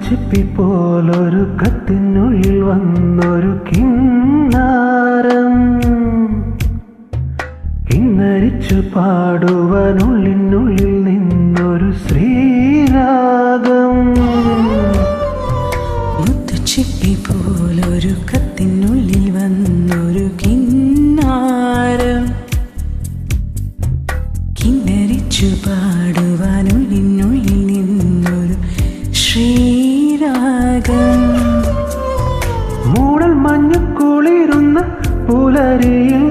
ചിപ്പി പോലൊരു കത്തിനുള്ളിൽ വന്നൊരു കിന്നാരം, കിന്നരിച്ചു പാടുവാനുള്ളിനുള്ളിൽ നിന്നൊരു ശ്രീരാഗം. മുത്തുച്ചിപ്പി പോലൊരു കത്തിനുള്ളിൽ വന്നൊരു കിന്നാരം, കിന്നരിച്ചു പാടുവാനുള്ളിനുള്ളിൽ നിന്നൊരു ശ്രീരാഗം. മൂടൽ മഞ്ഞു കുളിരുന്ന പുലരിയിൽ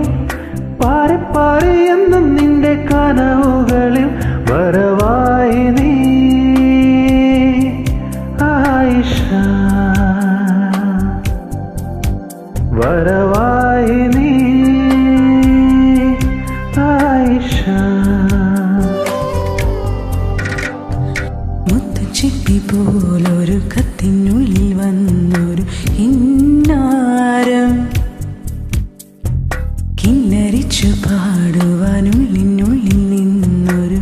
പാറി പാറി എന്നും നിന്റെ കനവുകളിൽ വരവായി നീ ആയിഷ, വരവായി നീ ആയിഷ. മുത്തുച്ചിപ്പി പോലൊരു കത്തിനുള്ളിൽ വന്നൊരു കിന്നാരം, കിന്നരിച്ചു പാടുവാനുള്ളിനുള്ളിൽ നിന്നൊരു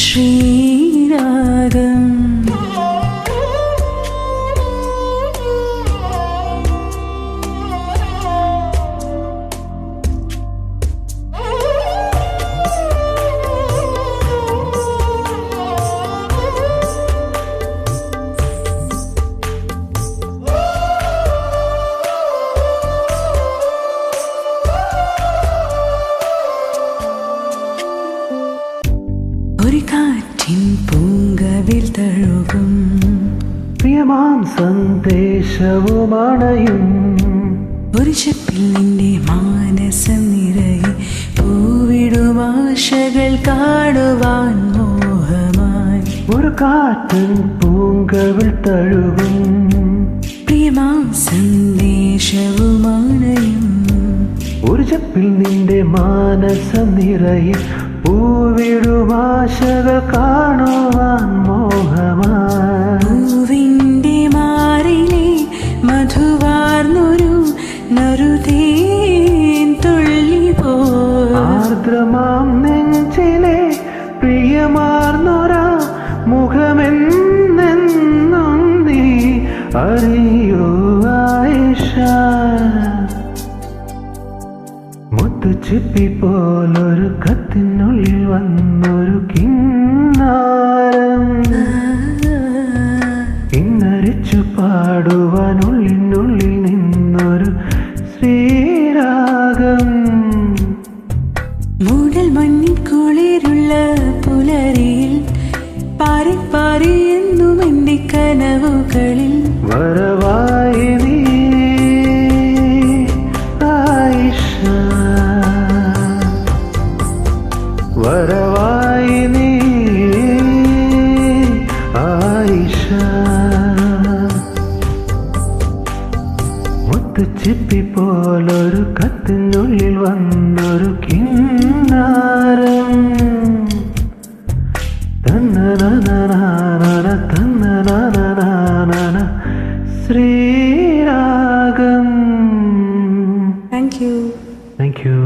ശ്രീരാഗം. ഒരു കാറ്റിൻ പൂങ്കവിൽ തഴുകും പ്രിയമാം സന്ദേശവുമണയും ഒരു ചെപ്പിൽ നിന്റെ മാനസം നിറയെ പൂവിടുമാശകൾ കാണുവാൻ മോഹമായി. ഒരു കാറ്റിൻ പൂങ്കവിൽ തഴുകും പ്രിയമാം സന്ദേശവുമണയും ഒരു ചെപ്പിൽ നിന്റെ മാനസം നിറയെ പൂവിടുമാശകൾ കാണുവാൻ മോഹമായി. പൂവിന്റെ മാറിലെ മധുവാർന്നൊരു നറുതേൻ തുള്ളി പോൽ ആർദ്രമാം നെഞ്ചിലെ പ്രിയമാർന്നൊരാ മുഖമെന്നെന്നും നീ അറിയോ ആയിഷ. മുത്തുച്ചിപ്പി പോലൊരു കത്തിനുള്ളിൽ വന്നൊരു കിന്നാരം, കിന്നരിച്ചു പാടുവാനുള്ളിനുള്ളിൽ നിന്നൊരു ശ്രീരാഗം. മൂടൽ മഞ്ഞിൽ കുളിരുള്ള പുലരിയിൽ പാറി പാറി എന്നും എന്റെ കനവുകളിൽ വരവായി നീ ആയിഷ, വരവായി നീ ആയിഷ. മുത്തുച്ചിപ്പി പോലൊരു കത്തിനുള്ളിൽ വന്നൊരു കിന്നാരം, തന്നനനനനന തന്നനനനന ശ്രീരാഗം. Thank you. Thank you.